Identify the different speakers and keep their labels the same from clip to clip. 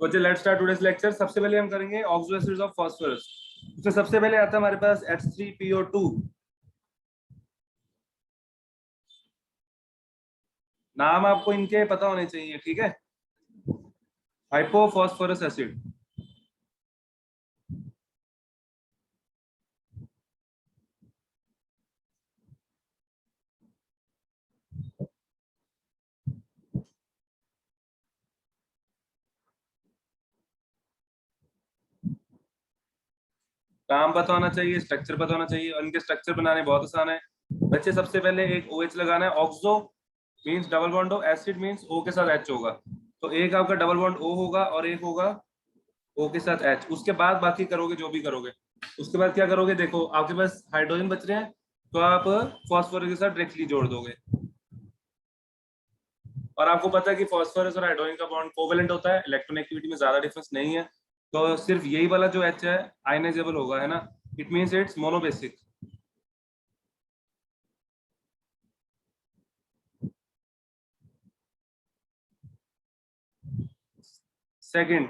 Speaker 1: बच्चे let's start today's lecture. सबसे पहले हम करेंगे ऑक्सो एसिड्स ऑफ फास्फोरस। उसमें सबसे पहले आता है हमारे पास H3PO2। नाम आपको इनके पता होने चाहिए, ठीक है। Hypophosphorous acid. नाम पता होना चाहिए, स्ट्रक्चर पता होना चाहिए, और इनके स्ट्रक्चर बनाने बहुत आसान है बच्चे। सबसे पहले एक OH लगाना है। Oxo means double bond, acid means O के साथ H होगा। तो एक आपका डबल बॉन्ड O होगा और एक होगा O के साथ H। उसके बाद बाकी करोगे जो भी करोगे। उसके बाद क्या करोगे, देखो आपके पास हाइड्रोजन बच रहे हैं तो आप फॉस्फोरस के साथ डायरेक्टली जोड़ दोगे। और आपको पता है कि फॉस्फोरस और हाइड्रोजन का बॉन्ड कोवेलेंट होता है, इलेक्ट्रॉनेगेटिविटी में ज्यादा डिफरेंस नहीं है। तो सिर्फ यही वाला जो H है आयनाइजेबल होगा, है ना। It means it's monobasic. Second,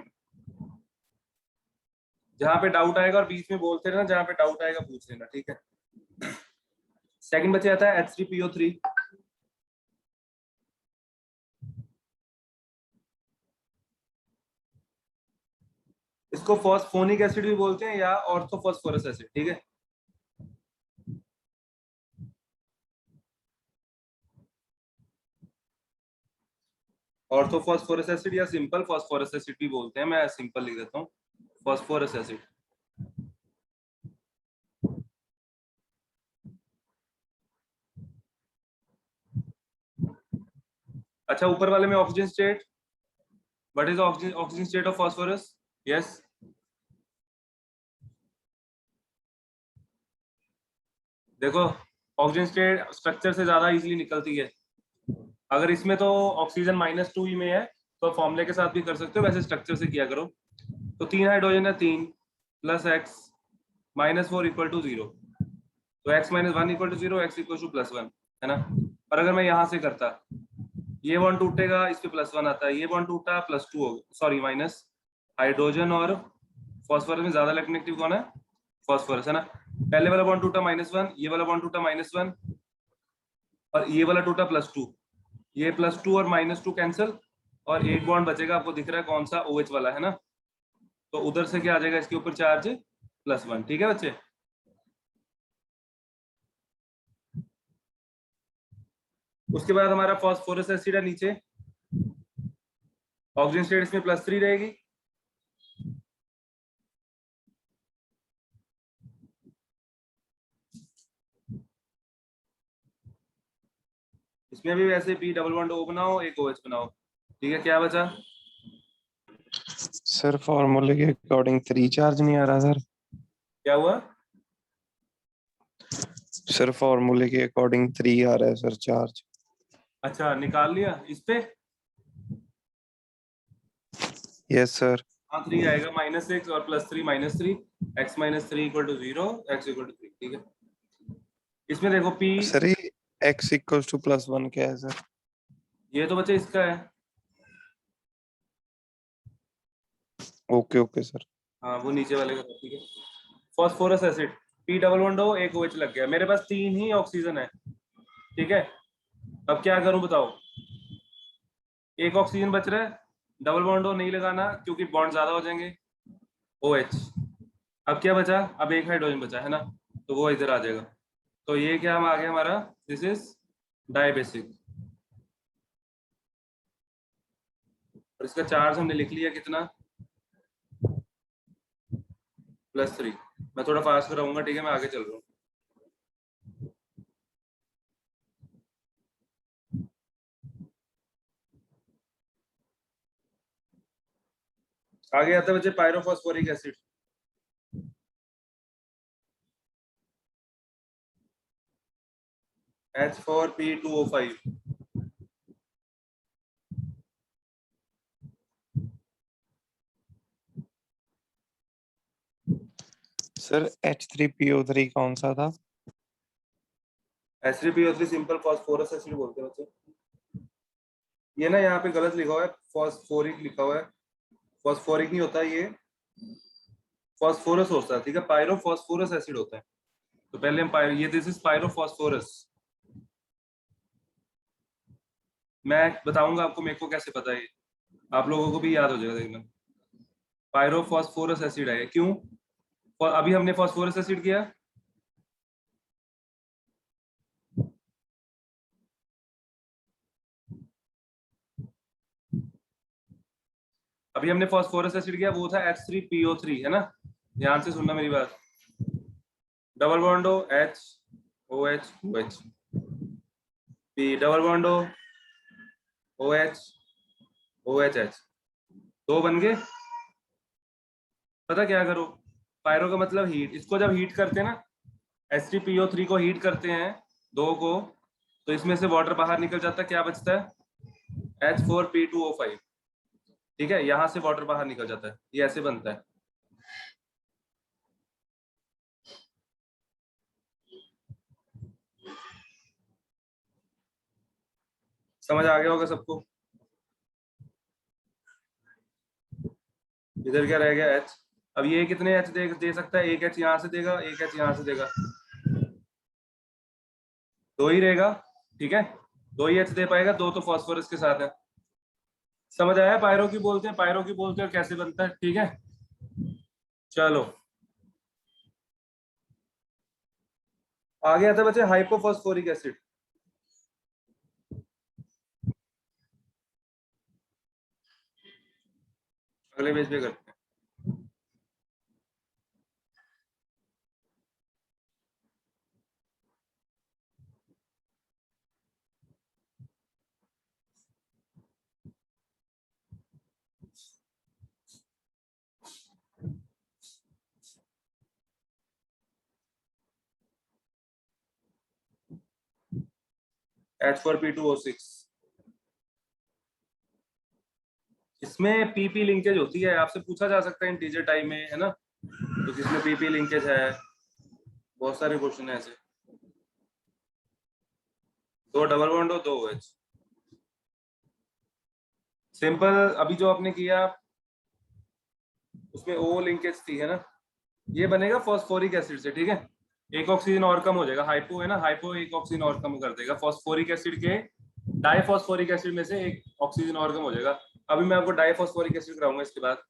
Speaker 1: जहां पे डाउट आएगा और बीच में बोलते रहना, जहां पे डाउट आएगा पूछ लेना, ठीक है। सेकंड बचे आता है H3PO3। इसको फॉस्फोनिक एसिड भी बोलते हैं या ऑर्थोफॉस्फोरस एसिड, ठीक है। ऑर्थोफॉस्फोरस एसिड या सिंपल फॉस्फोरस एसिड भी बोलते हैं, मैं सिंपल लिख देता हूँ, फॉस्फोरस एसिड। अच्छा, ऊपर वाले में oxygen state, what is oxygen state of phosphorus? Yes, देखो ऑक्सीजन स्टेट स्ट्रक्चर से ज्यादा इजीली निकलती है। अगर इसमें तो ऑक्सीजन -2 ही में है तो फॉर्मूले के साथ भी कर सकते हो, वैसे स्ट्रक्चर से किया करो। तो 3 हाइड्रोजन है, 3 + x -4 = 0। तो x - 1 = 0, x = +1, है ना। और अगर मैं यहां से करता, ये बॉन्ड टूटेगा, इस पे +1 आता है, ये बॉन्ड टूटा +2 हो गया, सॉरी माइनस। हाइड्रोजन और फॉस्फोरस में ज्यादा इलेक्ट्रोनेगेटिव कौन है? फॉस्फोरस, है ना। पहले वाला बॉन्ड टूटा -1, ये वाला बॉन्ड टूटा -1, और ये वाला टूटा +2। ये +2 और -2 कैंसिल, और एक बॉन्ड बचेगा, आपको दिख रहा है कौन सा? OH वाला, है ना। तो उधर से क्या आ जाएगा, इसके ऊपर चार्ज +1, ठीक है बच्चे। उसके बाद हमारा फॉस्फोरस एसिड है नीचे, ऑक्सीजन स्टेट इसमें +3 रहेगी। इसमें भी वैसे P डबल बॉन्ड O बनाओ, एक OH बनाओ, ठीक है। क्या बचा?
Speaker 2: सर फॉर्मूले के अकॉर्डिंग 3 चार्ज नहीं आ रहा सर।
Speaker 1: क्या हुआ?
Speaker 2: सर फॉर्मूले के अकॉर्डिंग 3 आ रहा है सर चार्ज।
Speaker 1: अच्छा, निकाल लिया इस पे।
Speaker 2: Yes sir.
Speaker 1: हाँ, 3 आएगा, -6 और +3 -3, x - 3 = 0, x = 3, ठीक है। इसमें देखो P,
Speaker 2: सर ये x = +1 क्या है सर?
Speaker 1: ये तो बच्चे इसका है।
Speaker 2: Okay okay sir.
Speaker 1: हाँ, वो नीचे वाले का था, ठीक है। Phosphorous acid, P double bond O, एक OH लग गया। मेरे पास 3 ही ऑक्सीजन है, ठीक है। अब क्या करूं बताओ? एक ऑक्सीजन बच रहा है, डबल बॉन्ड O नहीं लगाना क्योंकि बॉन्ड ज्यादा हो जाएंगे, OH। अब क्या बचा? अब एक हाइड्रोजन बचा, है ना। तो वो इधर आ जाएगा। तो ये क्या हम आ गया हमारा, दिस इज डायबेसिक। और इसका चार्ज हमने लिख लिया कितना, +3। मैं थोड़ा फास्ट कराऊंगा, ठीक है, मैं आगे चल रहा हूँ। आगे आता है बच्चे pyrophosphoric acid. H4P2O5।
Speaker 2: Sir H3PO3 कौन सा था?
Speaker 1: H3PO3 सिंपल फॉस्फोरस एसिड बोलते हैं बच्चे। ये ना यहाँ पे गलत लिखा हुआ है, फॉस्फोरिक लिखा हुआ है, फॉस्फोरिक नहीं होता ये, फॉस्फोरस होता है, ठीक है, पायरोफॉस्फोरस एसिड होता है। तो पहले हम ये दिस इज पायरोफॉस्फोरस। मैं बताऊंगा आपको मेरे को कैसे पता है, आप लोगों को भी याद हो जाएगा एकदम। पायरोफॉस्फोरस एसिड है, क्यों? अभी हमने फॉस्फोरस एसिड किया, अभी हमने फॉस्फोरस एसिड किया, वो था H3PO3, है ना। ध्यान से सुनना मेरी बात। डबल बॉन्ड हो H OH OH, P double bond हो OH OHH, दो बन गए। पता क्या करो, पायरो का मतलब हीट, इसको जब हीट करते हैं ना, H3PO3 को हीट करते हैं दो को, तो इसमें से वाटर बाहर निकल जाता है, क्या बचता है H4P2O5, ठीक है, यहां से वाटर बाहर निकल जाता है, ये ऐसे बनता है। समझ आ गया होगा सबको। इधर क्या रह गया H, अब ये कितने H दे सकता है, एक H यहाँ से देगा, एक H यहाँ से देगा, दो ही रहेगा, ठीक है, दो ही H दे पाएगा, दो तो फॉस्फोरस के साथ है। समझ आया, पायरो की बोलते हैं, पायरो की बोलते हैं, कैसे बनता है, ठीक है। चलो आगे आता है बच्चे हाइपोफॉस्फोरिक एसिड। अगले पेज पे करते हैं। H4P2O6, इसमें पीपी लिंकेज होती है, आपसे पूछा जा सकता है इंटीजर टाइप में, है ना, तो किसमें पीपी लिंकेज है, बहुत सारे क्वेश्चन है ऐसे। दो डबल बॉन्ड हो, दो OH, सिंपल। अभी जो आपने किया उसमें O लिंकेज थी, है ना, ये बनेगा फॉस्फोरिक एसिड से, ठीक है, एक ऑक्सीजन और कम हो जाएगा, हाइपो है ना, हाइपो एक ऑक्सीजन और कम कर देगा, फॉस्फोरिक एसिड के डाइफॉस्फोरिक एसिड में से एक ऑक्सीजन और कम हो जाएगा। अभी मैं आपको डाइफॉस्फोरिक एसिड कराऊंगा इसके बाद।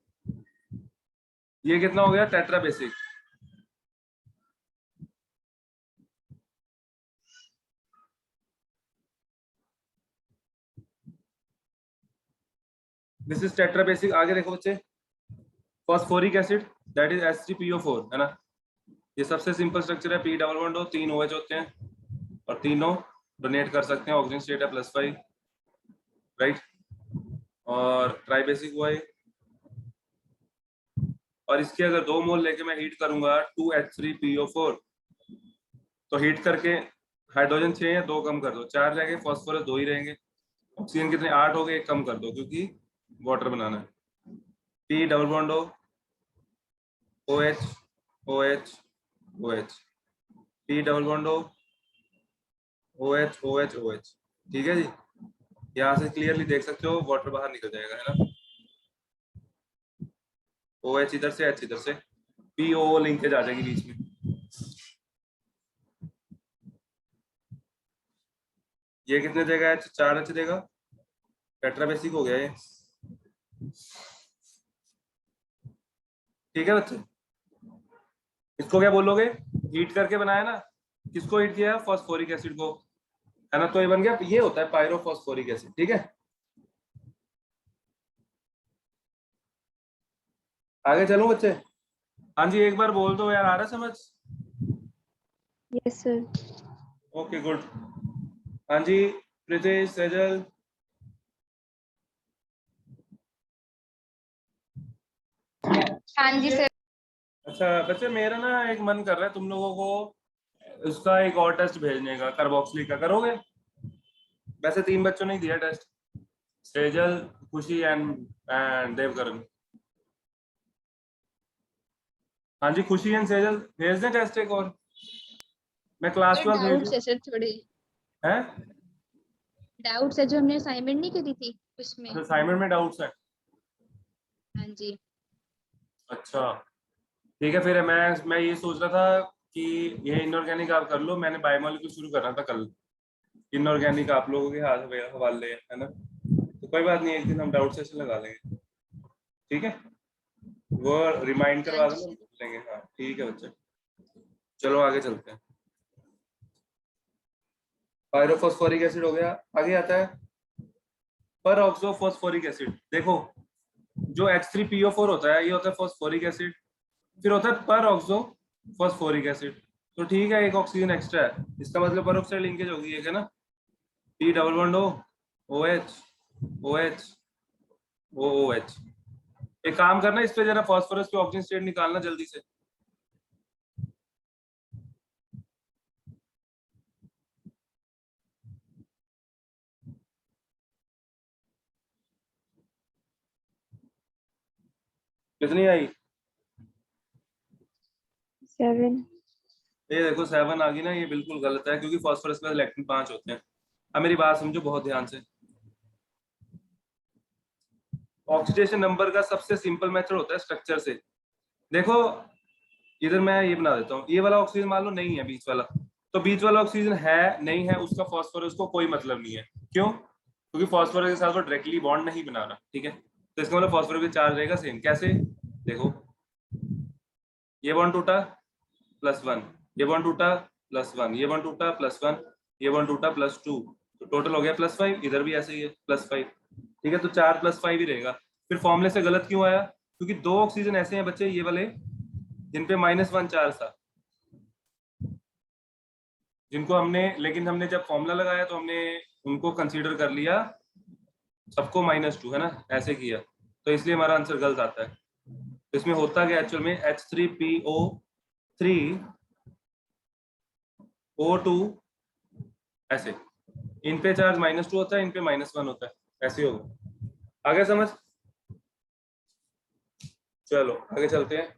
Speaker 1: ये कितना हो गया, tetra basic, this is tetra basic. आगे देखो बच्चे, phosphoric acid that is H3PO4, है ना, ये सबसे सिंपल स्ट्रक्चर है, P डबल बॉन्ड हो, तीन OH होते हैं और तीनों डोनेट कर सकते हैं, ऑक्सीजन स्टेट है +5, राइट, और ट्राई बेसिक हुआ है। और इसके अगर 2 मोल लेके मैं हीट करूंगा 2H3PO4, तो हीट करके हाइड्रोजन 6 या 2 कम कर दो, 4 रहेंगे, फॉस्फोरस 2 ही रहेंगे, ऑक्सीजन कितने 8 हो गए, 1 कम कर दो क्योंकि वाटर बनाना है। P डबल बॉन्ड हो OH OH OH, P double bond हो OH OH OH, ठीक है जी, यहाँ से क्लियरली देख सकते हो वाटर बाहर निकल जाएगा, है ना, OH इधर से, H इधर से, PO लिंकेज आ जाएगी बीच में। ये कितने देगा H, 4 H देगा, टेट्रा बेसिक हो गया ये, ठीक है बच्चे। इसको क्या बोलोगे, हीट करके बनाया ना, किसको हीट किया, फॉस्फोरिक एसिड को, है ना, तो ये बन गया, ये होता है पायरोफॉस्फोरिक एसिड, ठीक है। आगे चलो बच्चे, हाँ जी एक बार बोल दो यार, आ रहा समझ?
Speaker 3: Yes sir.
Speaker 1: Okay good. हाँ जी प्रीतेश, सेजल,
Speaker 3: हाँ जी सर।
Speaker 1: अच्छा बच्चे मेरा ना एक मन कर रहा है तुम लोगों को उसका एक और टेस्ट भेजने का, कार्बोक्सिलिक का, करोगे? वैसे 3 बच्चों ने ही दिया टेस्ट, सेजल, खुशी एंड देवकरण। हाँ जी खुशी एंड सेजल भेज दें टेस्ट एक और, मैं क्लास 12 भेज
Speaker 3: डाउट्स है सर थोड़े,
Speaker 1: हैं।
Speaker 3: डाउट्स है जो हमने असाइनमेंट नहीं करी थी उसमें।
Speaker 1: अच्छा असाइनमेंट में डाउट्स हैं,
Speaker 3: हाँ जी।
Speaker 1: अच्छा ठीक है, फिर मैं ये सोच रहा था कि ये इनऑर्गेनिक आप कर लो, मैंने बायोमोलिक्यूल शुरू करना था कल। इनऑर्गेनिक आप लोगों के हाथ में हवाले है ना, तो कोई बात नहीं, एक दिन हम डाउट सेशन लगा लेंगे, ठीक है? वो रिमाइंड
Speaker 3: हाँ
Speaker 1: करवा
Speaker 3: जी
Speaker 1: देना,
Speaker 3: सर।
Speaker 1: पूछ लेंगे। हाँ ठीक है बच्चे, चलो आगे चलते हैं। पायरोफॉस्फोरिक एसिड हो गया, आगे आता है पर ऑक्सो फॉस्फोरिक एसिड। देखो जो H3PO4 होता है ये होता है फॉस्फोरिक एसिड, फिर होता है पर ऑक्सो फॉस्फोरिक एसिड। तो ठीक है, एक ऑक्सीजन एक्स्ट्रा है, इसका मतलब पर ऑक्साइड लिंकेज होगी, एक है ना, P double bond O, OH OH OOH। एक काम करना, इस पे जरा फास्फोरस के ऑक्सीजन स्टेट निकालना जल्दी से। कितनी आई?
Speaker 3: 7।
Speaker 1: ये देखो 7 आ गई ना, ये बिल्कुल गलत है क्योंकि फास्फोरस के बाद इलेक्ट्रॉन 5 होते हैं। अब मेरी बात समझो बहुत ध्यान से। ऑक्सीडेशन नंबर का सबसे सिंपल मेथड होता है स्ट्रक्चर से। देखो इधर मैं ये बना देता हूँ, ये वाला ऑक्सीजन मान लो नहीं है, बीच वाला, तो बीच वाला ऑक्सीजन है नहीं है उसका फास्फोरस को कोई मतलब नहीं है। क्यों? क्योंकि फास्फोरस के साथ वो डायरेक्टली बॉन्ड नहीं बना रहा, ठीक है? तो इसका मतलब फास्फोरस का चार्ज रहेगा सेम। कैसे? देखो ये बॉन्ड टूटा +1, ये बॉन्ड टूटा +1, ये बॉन्ड टूटा +1, ये बॉन्ड टूटा +2, तो टोटल हो गया +5। इधर भी ऐसे ही है +5, ठीक है? तो 4 +5 ही रहेगा। फिर फॉर्मूले से गलत क्यों आया? क्योंकि दो ऑक्सीजन ऐसे हैं बच्चे, ये वाले जिन पे -1 चार्ज था, जिनको हमने, लेकिन हमने जब फॉर्मूला लगाया तो हमने उनको कंसीडर कर लिया सबको -2, है ना, ऐसे किया, तो इसलिए हमारा आंसर गलत आता है। तो इसमें होता क्या एक्चुअल में, H3PO3 O2 ऐसे, इन पे चार्ज -2 होता है, इन पे -1 होता है, ऐसे होगा। आगे समझ? चलो आगे चलते हैं।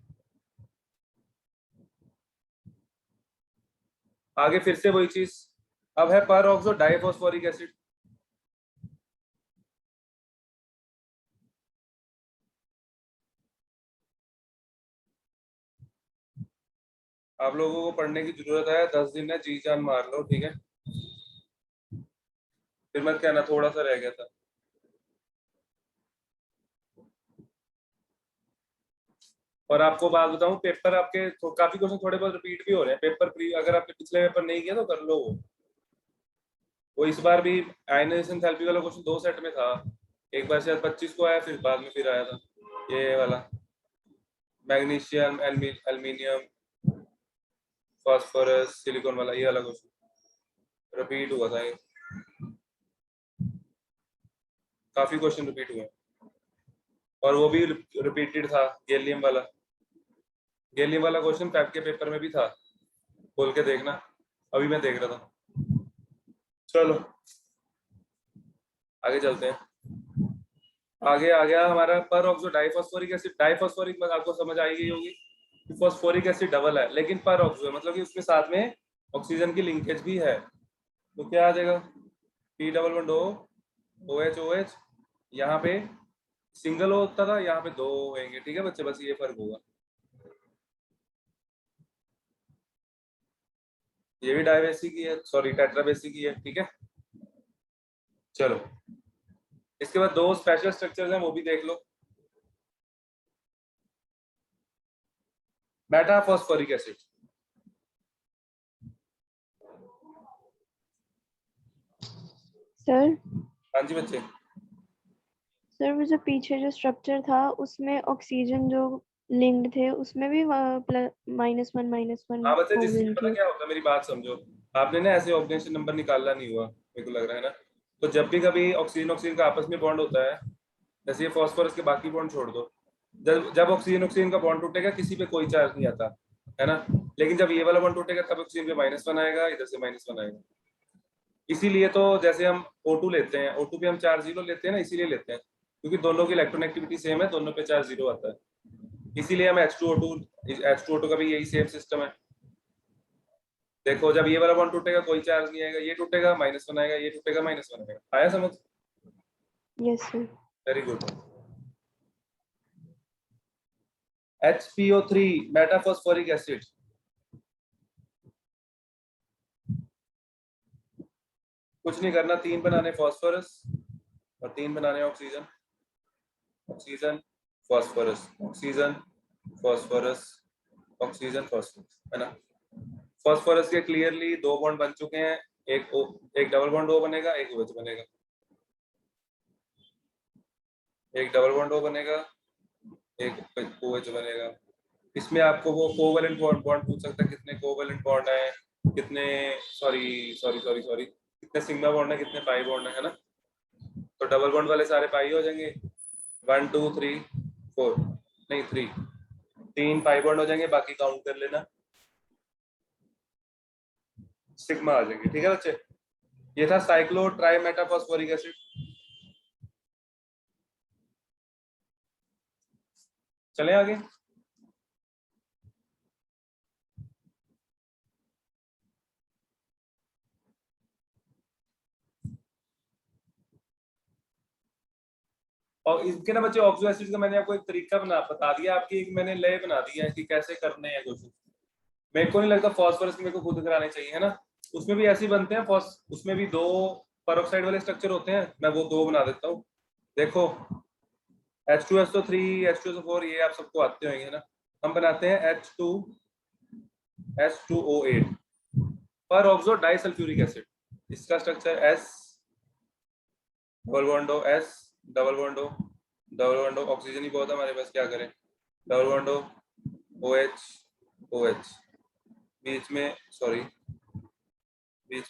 Speaker 1: आगे फिर से वही चीज, अब है पर ऑक्सो डाइफॉस्फोरिक एसिड। आप लोगों को पढ़ने की जरूरत है, 10 दिन है, जी जान मार लो, ठीक है? फिर मत कहना थोड़ा सा रह गया था। और आपको बात बताऊं, पेपर आपके काफी क्वेश्चन थोड़े बहुत रिपीट भी हो रहे हैं। पेपर अगर आपने पिछले पेपर नहीं किया तो कर लो। वो इस बार भी आयनाइजेशन थेरेपी वाला क्वेश्चन 2 सेट में था, एक बार शायद 25 को आया, फिर बाद में फिर आया था ये वाला मैग्नीशियम एल्यूमिनियम फास्फोरस सिलिकॉन वाला, ये वाला क्वेश्चन रिपीट हुआ था। ये काफी क्वेश्चन रिपीट हुए, और वो भी रिपीटेड था। गैलियम वाला क्वेश्चन पैप के पेपर में भी था, बोल के देखना, अभी मैं देख रहा था। चलो आगे चलते हैं। आगे आ गया हमारा पर ऑक्सो डाइफॉस्फोरिक एसिड। डाइफॉस्फोरिक में आपको समझ आई गई होगी कि फॉस्फोरिक एसिड डबल है, लेकिन पर ऑक्सो मतलब कि उसके साथ में ऑक्सीजन की लिंकेज भी है। तो क्या आ जाएगा, P double bond O OH OH, यहाँ पे सिंगल होता था, यहाँ पे 2 होंगे, ठीक है बच्चे? बस ये फर्क होगा। ये भी डाइवेसी की है, सॉरी टेट्रावेसी की है, ठीक है? चलो इसके बाद 2 स्पेशल स्ट्रक्चर्स हैं, वो भी देख लो। मेटाफॉस्फोरिक एसिड,
Speaker 3: सर
Speaker 1: हाँ जी बच्चे।
Speaker 3: सर वो जो पीछे जो स्ट्रक्चर था उसमें ऑक्सीजन जो लिंक्ड थे उसमें भी -1
Speaker 1: हाँ बच्चे, जिससे
Speaker 3: ऑक्सीजन
Speaker 1: पता
Speaker 3: थी।
Speaker 1: क्या होता है, मेरी बात समझो। आपने ना ऐसे ऑक्सीजन नंबर निकालना नहीं हुआ, मेरे को लग रहा है ना। तो जब भी कभी ऑक्सीजन ऑक्सीजन का आपस में बॉन्ड होता है, जैसे ये फास्फोरस के बाकी बॉन्ड छोड़ दो, जब जब ऑक्सीजन ऑक्सीजन का बॉन्ड टूटेगा किसी पे कोई चार्ज नहीं आता, है ना? लेकिन जब ये वाला बॉन्ड टूटेगा तब ऑक्सीजन पे -1 आएगा, इधर से -1 आएगा। इसीलिए तो जैसे हम O2 लेते हैं, O2 पे हम चार्ज 0 लेते हैं ना, इसीलिए लेते हैं क्योंकि दोनों की इलेक्ट्रोनेगेटिविटी सेम है, दोनों पे चार्ज 0 आता है। इसीलिए हम H2O2 का भी यही सेम सिस्टम है। देखो जब ये वाला बॉन्ड टूटेगा कोई चार्ज नहीं आएगा, ये टूटेगा -1 आएगा, ये टूटेगा -1 आएगा। आया समझ?
Speaker 3: Yes sir.
Speaker 1: Very good. HPO3 metaphosphoric acid, कुछ नहीं करना, 3 बनाने फॉस्फोरस और 3 बनाने oxygen, oxygen phosphorus, oxygen phosphorus, oxygen phosphorus, है ना। फॉस्फोरस के क्लियरली 2 बॉन्ड बन चुके हैं, एक डबल बॉन्ड O बनेगा, एक OH बनेगा, एक डबल बॉन्ड O बनेगा, एक OH बनेगा। इसमें आपको वो कोवैलेंट बॉन्ड पूछ सकता है, कितने कोवैलेंट बॉन्ड है, कितने कितने सिग्मा बॉन्ड है, कितने पाई बॉन्ड है ना। तो डबल बॉन्ड वाले सारे पाई हो जाएंगे, 1 2 3 4 नहीं 3 पाई बॉन्ड हो जाएंगे, बाकी काउंट कर लेना, सिग्मा आ जाएंगे। ठीक है बच्चे, ये था साइक्लो ट्राई मेटाफॉस्फोरिक एसिड। चले आगे। और इसके ना बच्चे ऑक्सो एसिड का मैंने आपको एक तरीका बता दिया, आपकी एक मैंने लय बना दी है कि कैसे करने हैं क्वेश्चन। मेरे को नहीं लगता फॉस्फोरस मेरे को खुद कराने चाहिए, है ना। उसमें भी ऐसे ही बनते हैं, उसमें भी 2 पेरोक्साइड वाले स्ट्रक्चर होते हैं, मैं वो 2 बना देता हूँ। देखो H2SO3 H2SO4 ये आप सबको आते होंगे, है ना। हम बनाते हैं H2S2O8 peroxo disulphuric acid, इसका structure S double bond O, S double bond O, double bond O, oxygen ही बहुत है हमारे पास, क्या करें, double bond O, OH OH, बीच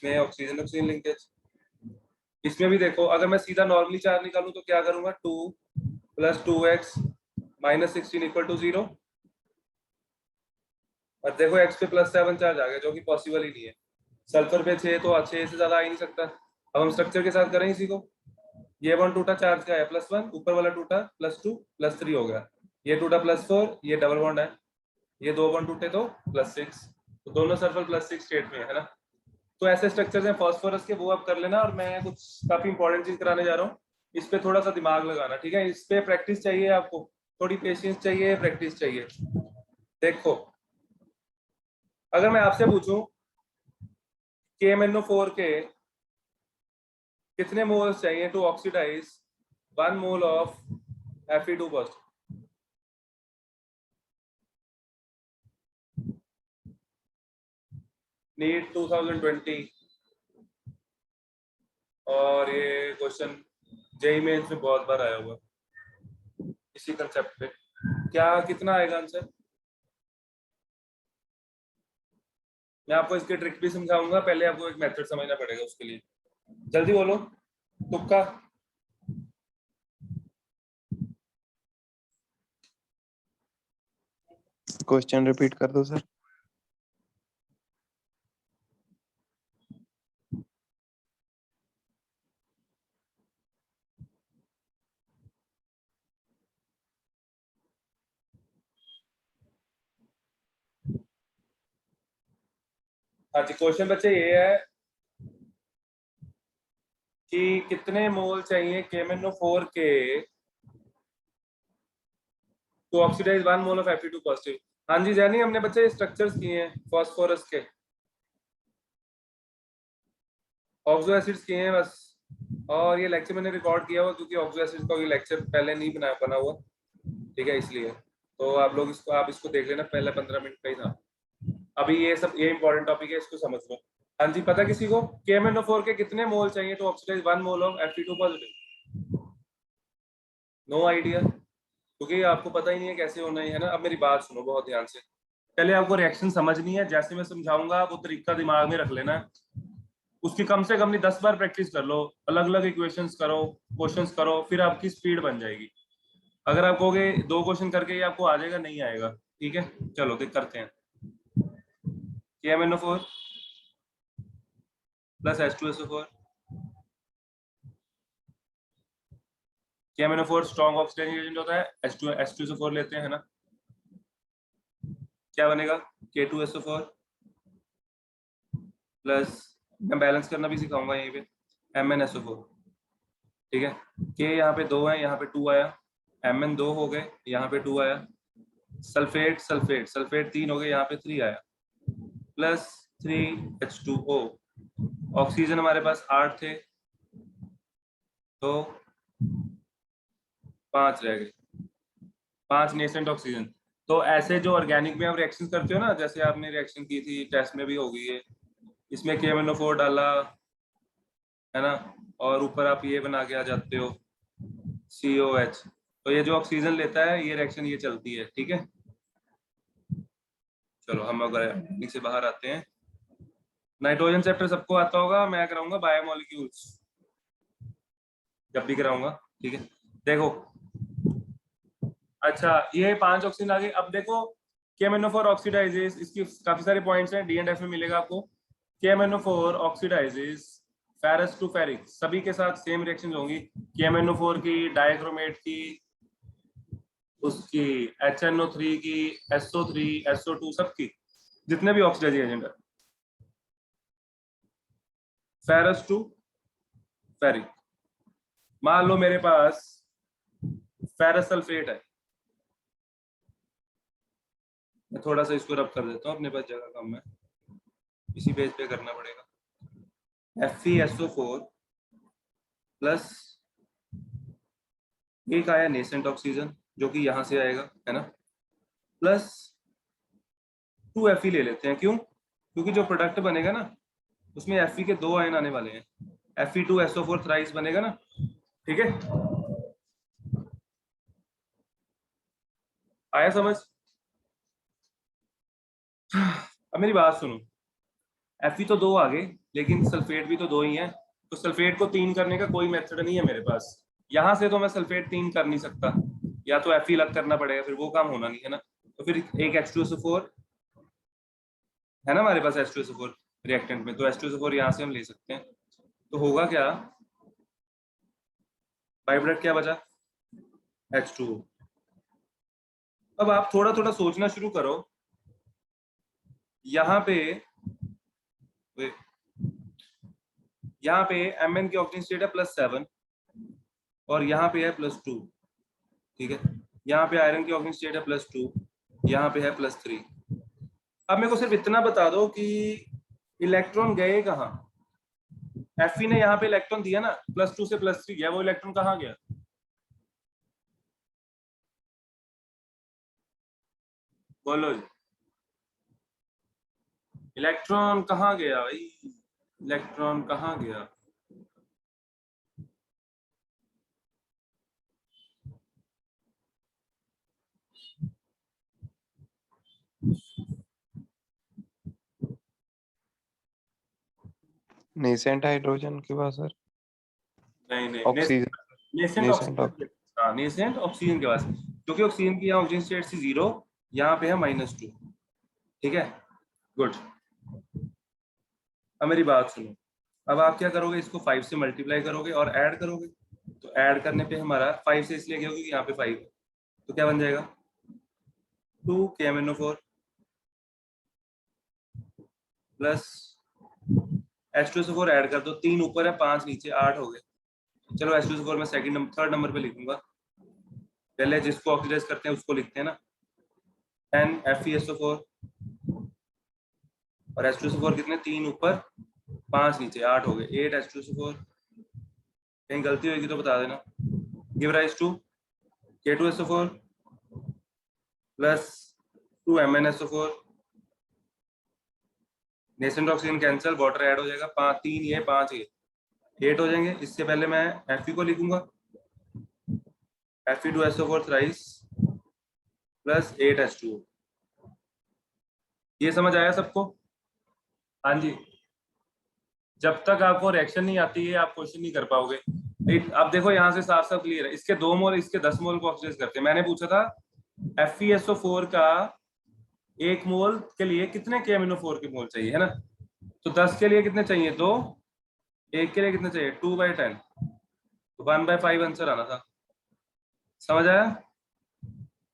Speaker 1: में ऑक्सीजन ऑक्सीजन लिंकेज। इसमें भी देखो, अगर मैं सीधा नॉर्मली चार्ज निकालूं तो क्या करूंगा, 2 + 2x - 16 = 0, और देखो x पे +7 चार्ज आ गया, जो कि पॉसिबल ही नहीं है। सल्फर पे 6 तो 6 से ज्यादा आ ही नहीं सकता। अब हम स्ट्रक्चर के साथ करें इसी को, ये बॉन्ड टूटा, चार्ज का है +1, ऊपर वाला टूटा +2 +3 हो गया, ये टूटा +4, ये डबल बॉन्ड है, ये 2 बॉन्ड टूटे तो +6, तो दोनों सल्फर +6 स्टेट में है ना। तो ऐसे स्ट्रक्चर्स हैं फॉस्फोरस के, वो आप कर लेना। और मैं कुछ काफी इंपॉर्टेंट चीज कराने जा रहा हूँ, इस पे थोड़ा सा दिमाग लगाना, ठीक है। इस पे प्रैक्टिस चाहिए आपको, थोड़ी पेशेंस चाहिए, प्रैक्टिस चाहिए। देखो अगर मैं आपसे पूछूं KMnO4 के कितने मोल्स चाहिए to oxidise 1 mole of Fe2 positive, NEET 2020, और ये क्वेश्चन जेईई मेंस में बहुत बार आया हुआ इसी कंसेप्ट पे। क्या कितना आएगा आंसर, मैं आपको इसके ट्रिक भी समझाऊंगा, पहले आपको एक मेथड समझना पड़ेगा उसके लिए। जल्दी बोलो, तुक्का।
Speaker 2: क्वेश्चन रिपीट कर दो सर।
Speaker 1: हाँ जी, क्वेश्चन बच्चे ये है कि कितने मोल चाहिए KMnO4 के to oxidise 1 mole of Fe2 positive. हाँ जी जैनी, हमने बच्चे स्ट्रक्चर्स किए हैं फॉस्फोरस के, ऑक्सो एसिड्स किए हैं बस, और ये लेक्चर मैंने रिकॉर्ड किया हुआ क्योंकि ऑक्सो एसिड्स का ये लेक्चर पहले नहीं बना हुआ, ठीक है, इसलिए। तो आप लोग इसको देख लेना, पहले 15 मिनट का ही था। अभी ये इंपॉर्टेंट टॉपिक है, इसको समझ लो। हाँ जी, पता किसी को KMnO4 के कितने मोल चाहिए to oxidise 1 mole of Fe2 positive? No idea, क्योंकि आपको पता ही नहीं है कैसे होना है ना। अब मेरी बात सुनो बहुत ध्यान से, पहले आपको रिएक्शन समझनी है, जैसे मैं समझाऊंगा वो तरीका दिमाग में रख लेना, उसकी कम से कम नहीं 10 बार प्रैक्टिस कर लो, अलग अलग इक्वेशंस करो, क्वेश्चंस करो, फिर आपकी स्पीड बन जाएगी। अगर आप कहोगे 2 क्वेश्चन करके ही आपको आ जाएगा, नहीं आएगा, ठीक है। चलो देख करते हैं। KMnO4 + H2SO4, KMnO4 strong oxidising agent होता है, H2SO4 लेते हैं ना, क्या बनेगा K2SO4 प्लस, मैं बैलेंस करना भी सिखाऊंगा यहीं पे, MnSO4, ठीक है। K यहाँ पे 2 है, यहाँ पे 2 आया, Mn 2 हो गए, यहाँ पे 2 आया, सल्फेट सल्फेट सल्फेट 3 हो गए, यहाँ पे 3 आया, प्लस 3H2O। ऑक्सीजन हमारे पास 8 थे तो 5 रह गए, 5 नेसेंट ऑक्सीजन। तो ऐसे जो ऑर्गेनिक में आप रिएक्शन करते हो ना, जैसे आपने रिएक्शन की थी टेस्ट में भी हो गई है, इसमें KMnO4 डाला है ना, और ऊपर आप ये बना के आ जाते हो COH, तो ये जो ऑक्सीजन लेता है ये रिएक्शन ये चलती है, ठीक है। चलो हम अगर से बाहर आते हैं, नाइट्रोजन चैप्टर सबको आता होगा, मैं कराऊंगा बायोमोलिक्यूल्स जब भी कराऊंगा, ठीक है। देखो अच्छा, ये 5 ऑक्सीजन आ गए। अब देखो KMnO4 ऑक्सीडाइजेस, इसकी काफी सारे पॉइंट्स हैं, D&F में मिलेगा आपको। KMnO4 oxidises ferrous to ferric, सभी के साथ सेम रिएक्शन होंगी। KMnO4 की, डाइक्रोमेट की, उसकी HNO3 की, SO3, SO2, सबकी जितने भी ऑक्सीडाइजिंग एजेंट है, फेरस टू फेरिक। मान लो मेरे पास फेरस सल्फेट है, मैं थोड़ा सा इसको रब कर देता हूँ, अपने पास जगह कम है, इसी पेज पे करना पड़ेगा। FeSO4 प्लस एक आया नेसेंट ऑक्सीजन जो कि यहां से आएगा, है ना, प्लस 2Fe ले लेते हैं। क्यों? क्योंकि जो प्रोडक्ट बनेगा ना उसमें Fe के 2 आयन आने वाले हैं, Fe2SO4 थ्राइस बनेगा ना, ठीक है। आया समझ? अब मेरी बात सुनो, Fe तो 2 आ गए, लेकिन सल्फेट भी तो 2 ही है, तो सल्फेट को 3 करने का कोई मेथड नहीं है मेरे पास। यहां से तो मैं सल्फेट 3 कर नहीं सकता, या तो Fe अलग करना पड़ेगा, फिर वो काम होना नहीं है ना। तो फिर एक H2SO4 है ना हमारे पास, H2SO4 रिएक्टेंट में, तो H2SO4 यहाँ से हम ले सकते हैं। तो होगा क्या, बाई प्रोडक्ट क्या बचा, H2O। अब आप थोड़ा थोड़ा सोचना शुरू करो, यहाँ पे Mn की ऑक्सीजन स्टेट है +7 और यहाँ पे है +2, ठीक है। यहाँ पे आयरन की ऑक्सीजन स्टेट है +2, यहाँ पे है +3। अब मेरे को सिर्फ इतना बता दो कि इलेक्ट्रॉन गए कहाँ। Fe ने यहाँ पे इलेक्ट्रॉन दिया ना, +2 से +3 गया, वो इलेक्ट्रॉन कहाँ गया? बोलो जी, इलेक्ट्रॉन कहाँ गया भाई, इलेक्ट्रॉन कहाँ गया?
Speaker 2: नेसेंट हाइड्रोजन के पास सर,
Speaker 1: नहीं नहीं,
Speaker 2: ऑक्सीजन,
Speaker 1: नेसेंट
Speaker 2: नेसेंट
Speaker 1: ऑक्सीजन, हाँ नेसेंट ऑक्सीजन के पास, क्योंकि ऑक्सीजन की यहाँ ऑक्सीजन स्टेट थी 0, यहाँ पे है -2, ठीक है, गुड। अब मेरी बात सुनो, अब आप क्या करोगे, इसको 5 से मल्टीप्लाई करोगे और ऐड करोगे, तो ऐड करने पे हमारा 5 से इसलिए गया क्योंकि यहाँ पे 5 है, तो क्या बन जाएगा 2 KMnO4 प्लस H2SO4 ऐड कर दो, 3 ऊपर है 5 नीचे, 8 हो गए। चलो H2SO4 मैं थर्ड नंबर पे लिखूंगा, पहले जिसको ऑक्सीडाइज करते हैं उसको लिखते हैं ना, 10 FeSO4 और H2SO4 कितने, 3 ऊपर 5 नीचे, 8 हो गए, 8 H2SO4। कहीं गलती होगी तो बता देना। Give rise to K2SO4 plus 2 MnSO4, nascent oxygen cancel, water add हो जाएगा, 5 3 ये 5 ये 8 हो जाएंगे। इससे पहले मैं Fe को लिखूंगा, Fe2SO4 थ्राइस प्लस 8H2O। ये समझ आया सबको? हाँ जी, जब तक आपको रिएक्शन नहीं आती है आप क्वेश्चन नहीं कर पाओगे। अब देखो यहाँ से साफ साफ क्लियर है, इसके 2 मोल इसके 10 मोल को ऑक्सीडाइज करते हैं। मैंने पूछा था FeSO4 का 1 मोल के लिए कितने KMnO4 के मोल चाहिए, है ना, तो 10 के लिए कितने चाहिए, 2, 1 के लिए कितने चाहिए, 2/10, तो 1/5 आंसर आना था। समझ आया?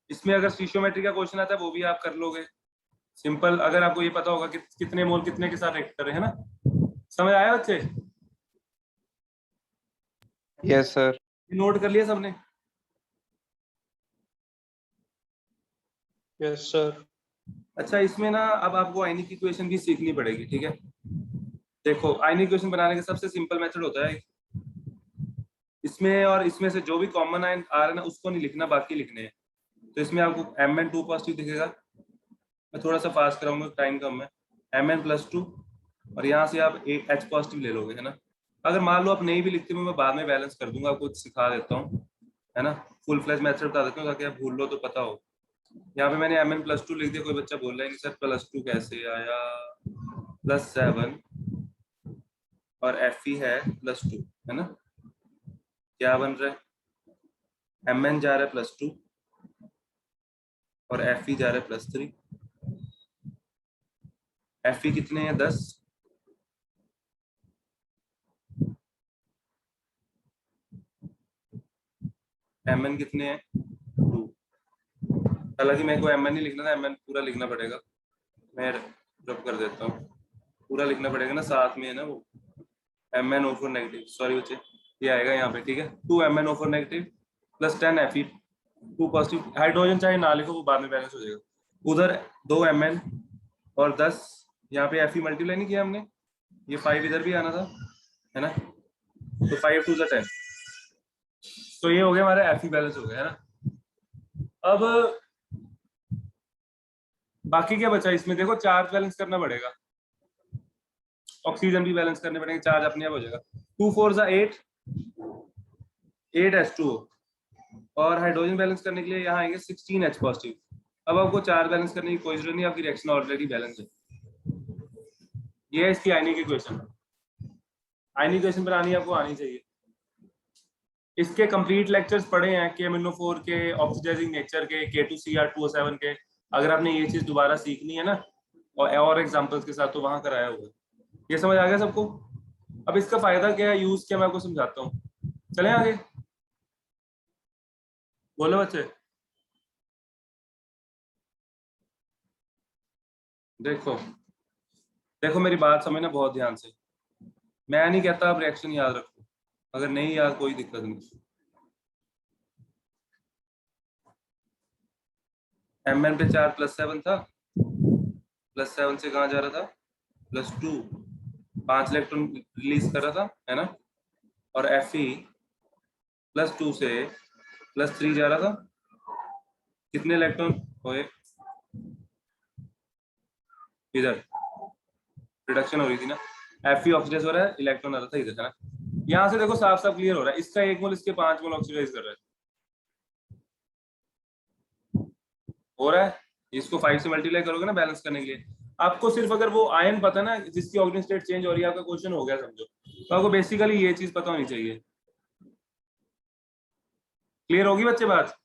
Speaker 1: इसमें अगर स्टीशियोमेट्री का क्वेश्चन आता है वो भी आप कर लोगे, सिंपल, अगर आपको ये पता होगा कि कितने मोल कितने के साथ रिएक्ट कर रहे हैं ना। समझ आया बच्चे?
Speaker 2: Yes sir.
Speaker 1: नोट कर लिया सबने?
Speaker 4: Yes sir.
Speaker 1: अच्छा, इसमें ना अब आपको आयनिक इक्वेशन भी सीखनी पड़ेगी, ठीक है। देखो, आयनिक इक्वेशन बनाने का सबसे सिंपल मेथड होता है इसमें और इसमें से जो भी कॉमन आयन आ रहा है ना उसको नहीं लिखना, बाकी लिखने हैं। तो इसमें आपको Mn2 पॉजिटिव दिखेगा, मैं थोड़ा सा फास्ट कराऊंगा, टाइम कम है। Mn+2 और यहाँ से आप H पॉजिटिव ले लोगे, है ना। अगर मान लो आप नहीं भी लिखते, मैं बाद में बैलेंस कर दूंगा, आपको सिखा देता हूँ, है ना। फुल फ्लैश मेथड बता देता हूँ ताकि आप भूल लो तो पता हो। यहाँ पे मैंने Mn+2 लिख दिया, कोई बच्चा बोल रहा है कि सर +2 कैसे आया, +7 और Fe है +2, है ना। क्या बन रहा है, Mn जा रहा है +2 और Fe जा रहा है +3। Fe कितने हैं, 10। Mn कितने हैं, 2। हालांकि मेरे को Mn नहीं लिखना था, Mn पूरा लिखना पड़ेगा, मैं ड्रॉप कर देता हूँ, पूरा लिखना पड़ेगा ना, साथ में है ना वो MnO4 नेगेटिव, सॉरी बच्चे, ये आएगा यहाँ पे, ठीक है। 2 MnO4 negative plus 10 Fe 2 positive. Hydrogen चाहे ना लिखो, वो बाद में बैलेंस हो जाएगा। उधर 2 Mn और 10, यहाँ पे Fe मल्टीप्लाई नहीं किया हमने, ये 5 इधर भी आना था, है ना। तो 5 2 10, तो ये हो गया हमारा Fe बैलेंस हो गया, है ना। अब बाकी क्या बचा इसमें, देखो चार्ज बैलेंस करना पड़ेगा, ऑक्सीजन भी बैलेंस करने पड़ेंगे, चार्ज अपने आप हो जाएगा। 2 4 8 8 H2O और हाइड्रोजन बैलेंस करने के लिए यहाँ आएंगे 16 H पॉजिटिव। अब आपको चार्ज बैलेंस करने की कोई जरूरत नहीं, आपकी रिएक्शन ऑलरेडी बैलेंस है। ये है इसकी आयनिक इक्वेशन। आयनिक इक्वेशन बनानी आपको आनी चाहिए। इसके कंप्लीट लेक्चर्स पढ़े हैं KMnO4 के, ऑक्सीडाइजिंग नेचर के, K2Cr2O7 के। अगर आपने ये चीज दोबारा सीखनी है ना और एग्जांपल्स के साथ, तो वहां कराया हुआ है। ये समझ आ गया सबको। अब इसका फायदा क्या है, यूज क्या, मैं आपको समझाता हूँ। चलें आगे, बोलो बच्चे। देखो देखो मेरी बात समझना बहुत ध्यान से। मैं नहीं कहता आप रिएक्शन याद रखो, अगर नहीं याद कोई दिक्कत नहीं। Mn पे चार्ज +7 था, +7 से कहाँ जा रहा था, +2, 5 इलेक्ट्रॉन रिलीज कर रहा था, है ना। और Fe +2 से +3 जा रहा था, कितने इलेक्ट्रॉन हुए, इधर रिडक्शन हो रही थी ना, Fe ऑक्सीडाइज हो रहा है, इलेक्ट्रॉन आ रहा था इधर, है ना। यहाँ से देखो साफ साफ क्लियर हो रहा है, इसका 1 मोल इसके 5 मोल ऑक्सीडाइज कर रहा है, हो रहा है। इसको 5 से मल्टीप्लाई करोगे ना बैलेंस करने के लिए, आपको सिर्फ अगर वो आयन पता है ना जिसकी ऑर्गेनिक स्टेट चेंज हो रही है, आपका क्वेश्चन हो गया समझो। तो आपको बेसिकली ये चीज पता होनी चाहिए। क्लियर होगी बच्चे बात।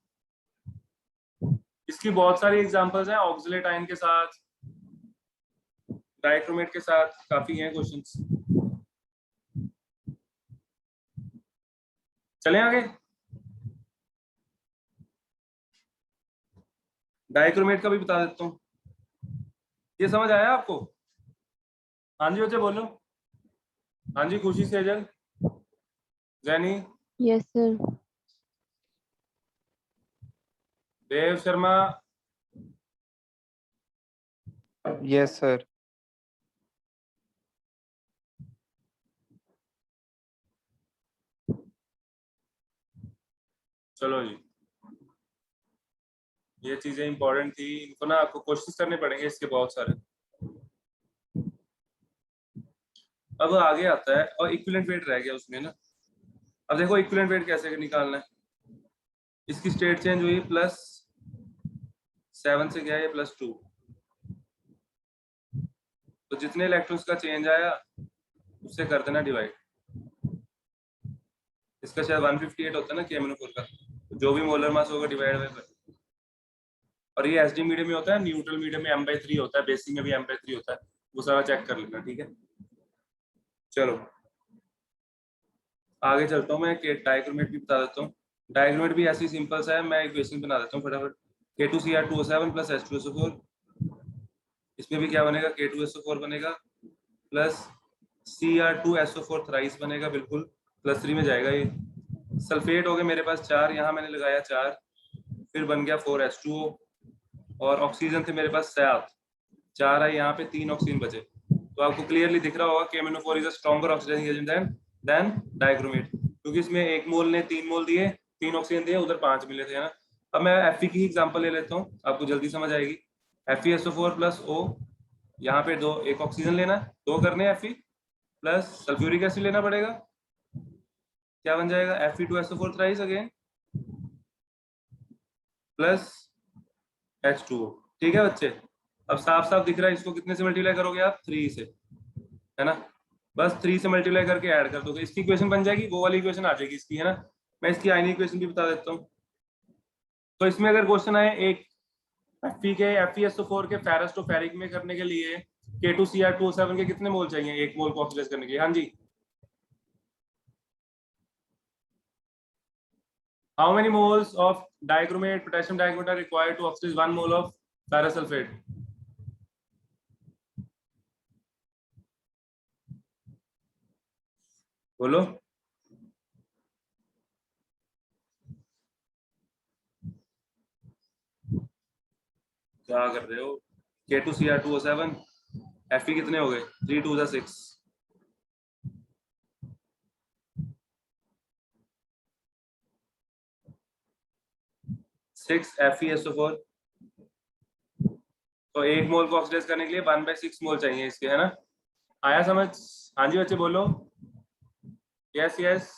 Speaker 1: इसकी बहुत सारी एग्जांपल्स हैं, ऑक्सलेट आयन के साथ, डाइक्रोमेट के साथ, काफी हैं क्वेश्चंस। चलें आगे। डाइक्रोमेट का भी बता देता हूँ। ये समझ आया आपको? हाँ जी बच्चे बोलो। हाँ जी, खुशी Sejal, जैनी,
Speaker 3: yes sir.
Speaker 1: Dev Sharma,
Speaker 2: yes sir.
Speaker 1: चलो जी, ये चीजें इंपॉर्टेंट थी, इनको ना आपको कोशिश करने पड़ेंगे इसके बहुत सारे। अब आगे आता है और इक्विवेलेंट वेट रह गया उसमें ना। अब देखो इक्विवेलेंट वेट कैसे निकालना है। इसकी स्टेट चेंज हुई +7 से क्या है, +2, तो जितने इलेक्ट्रॉन्स का चेंज आया उससे कर देना डिवाइड। इसका शायद 158 होता है ना KMnO4 का, तो जो भी मोलर मास होगा डिवाइड बाय, और ये एसडी मीडियम में होता है, न्यूट्रल मीडियम में M/3 होता है, बेसिक में भी M/3 होता है, वो सारा चेक कर लेना, ठीक है। चलो आगे चलता हूँ, मैं डाइक्रोमेट भी बता देता हूँ। डाइक्रोमेट भी ऐसी सिंपल सा है, मैं इक्वेशन बना देता हूँ फटाफट। K2Cr2O7 + H2SO4, इसमें भी क्या बनेगा, K2SO4 बनेगा प्लस Cr2SO4 थ्राइस बनेगा, बिल्कुल +3 में जाएगा ये। सल्फेट हो गए मेरे पास 4, यहाँ मैंने लगाया 4, फिर बन गया 4H2O, और ऑक्सीजन थे मेरे पास 7, 4 है यहाँ पे, 3 ऑक्सीजन बचे। तो आपको क्लियरली दिख रहा होगा KMnO4 is a stronger oxidising agent than dichromate, क्योंकि इसमें 1 मोल ने 3 मोल दिए, 3 ऑक्सीजन दिए, उधर 5 मिले थे ना। अब मैं Fe की एग्जांपल ले लेता हूँ, आपको जल्दी समझ आएगी। FeSO4 प्लस O, यहाँ पे 1 ऑक्सीजन लेना, 2 करने Fe प्लस सल्फ्यूरिक एसिड लेना पड़ेगा, क्या बन जाएगा Fe2SO4 thrice again plus H2O। ठीक है बच्चे, अब साफ साफ दिख रहा है, इसको कितने से मल्टीप्लाई करोगे आप, 3 से, है ना। बस 3 से मल्टीप्लाई करके ऐड कर दोगे, इसकी इक्वेशन बन जाएगी, वो वाली इक्वेशन आ जाएगी इसकी, है ना। मैं इसकी आयनिक इक्वेशन भी बता देता हूँ। तो इसमें अगर क्वेश्चन आए एक FeSO4 के फेरस टू फेरिक में करने के लिए K2Cr2O7 के कितने मोल चाहिए 1 मोल को ऑक्सीडाइज करने के लिए, हाँ जी। How many moles of dichromate, potassium dichromate are required to oxidize 1 mole of ferrous sulfate? बोलो। क्या कर रहे हो? K2Cr2O7, Fe कितने हो गए, 3 2 6, 6 FeSO4। तो 1 मोल को ऑक्सीडाइज करने के लिए 1/6 मोल चाहिए इसके, है ना। आया समझ? हाँ जी बच्चे बोलो, यस यस,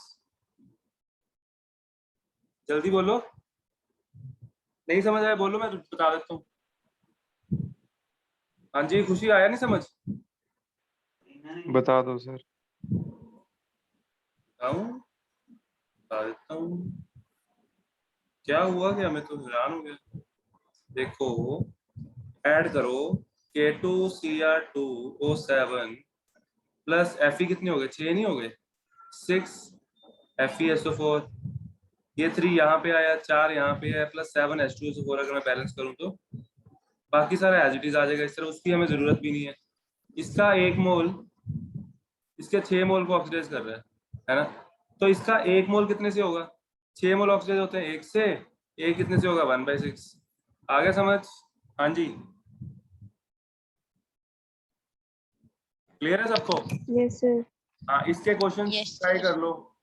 Speaker 1: जल्दी बोलो। नहीं समझ आया बोलो, मैं बता देता हूँ। हाँ जी खुशी, आया नहीं समझ?
Speaker 2: बता दो सर।
Speaker 1: बता देता हूँ। क्या हुआ, क्या मैं तो हैरान हो गया। देखो, ऐड करो K2Cr2O7 प्लस Fe कितने हो गए, 6 नहीं हो गए, 6 FeSO4, ये 3 यहाँ पे आया, 4 यहाँ पे है, प्लस 7 H2SO4। अगर मैं बैलेंस करूँ तो बाकी सारा एज इट इज आ जाएगा इस तरह, उसकी हमें जरूरत भी नहीं है। इसका 1 मोल इसके 6 मोल को ऑक्सीडाइज कर रहा है ना। तो इसका 1 मोल कितने से होगा, 6 मोल ऑक्सीडाइज होते हैं 1 से, 1 कितने से होगा 1/6। आ गया समझ? हाँ जी, क्लियर है सबको?
Speaker 3: Yes sir.
Speaker 1: हाँ, इसके क्वेश्चन ट्राई कर लो,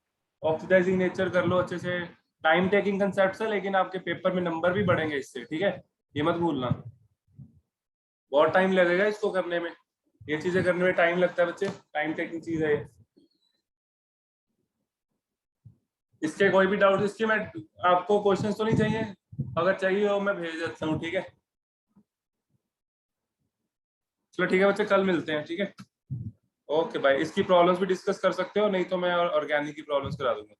Speaker 1: ऑक्सीडाइजिंग नेचर कर लो अच्छे से। टाइम टेकिंग कंसेप्ट है, लेकिन आपके पेपर में नंबर भी बढ़ेंगे इससे, ठीक है, ये मत भूलना। बहुत टाइम लगेगा इसको करने में, ये चीजें करने में टाइम लगता है बच्चे, टाइम टेकिंग चीज है ये। इसके कोई भी डाउट, इसके मैं आपको क्वेश्चन तो नहीं चाहिए, अगर चाहिए हो मैं भेज देता हूँ, ठीक है। चलो ठीक है बच्चे, कल मिलते हैं, ठीक है। Okay bye. इसकी प्रॉब्लम्स भी डिस्कस कर सकते हो, नहीं तो मैं ऑर्गेनिक की प्रॉब्लम्स करा दूंगा।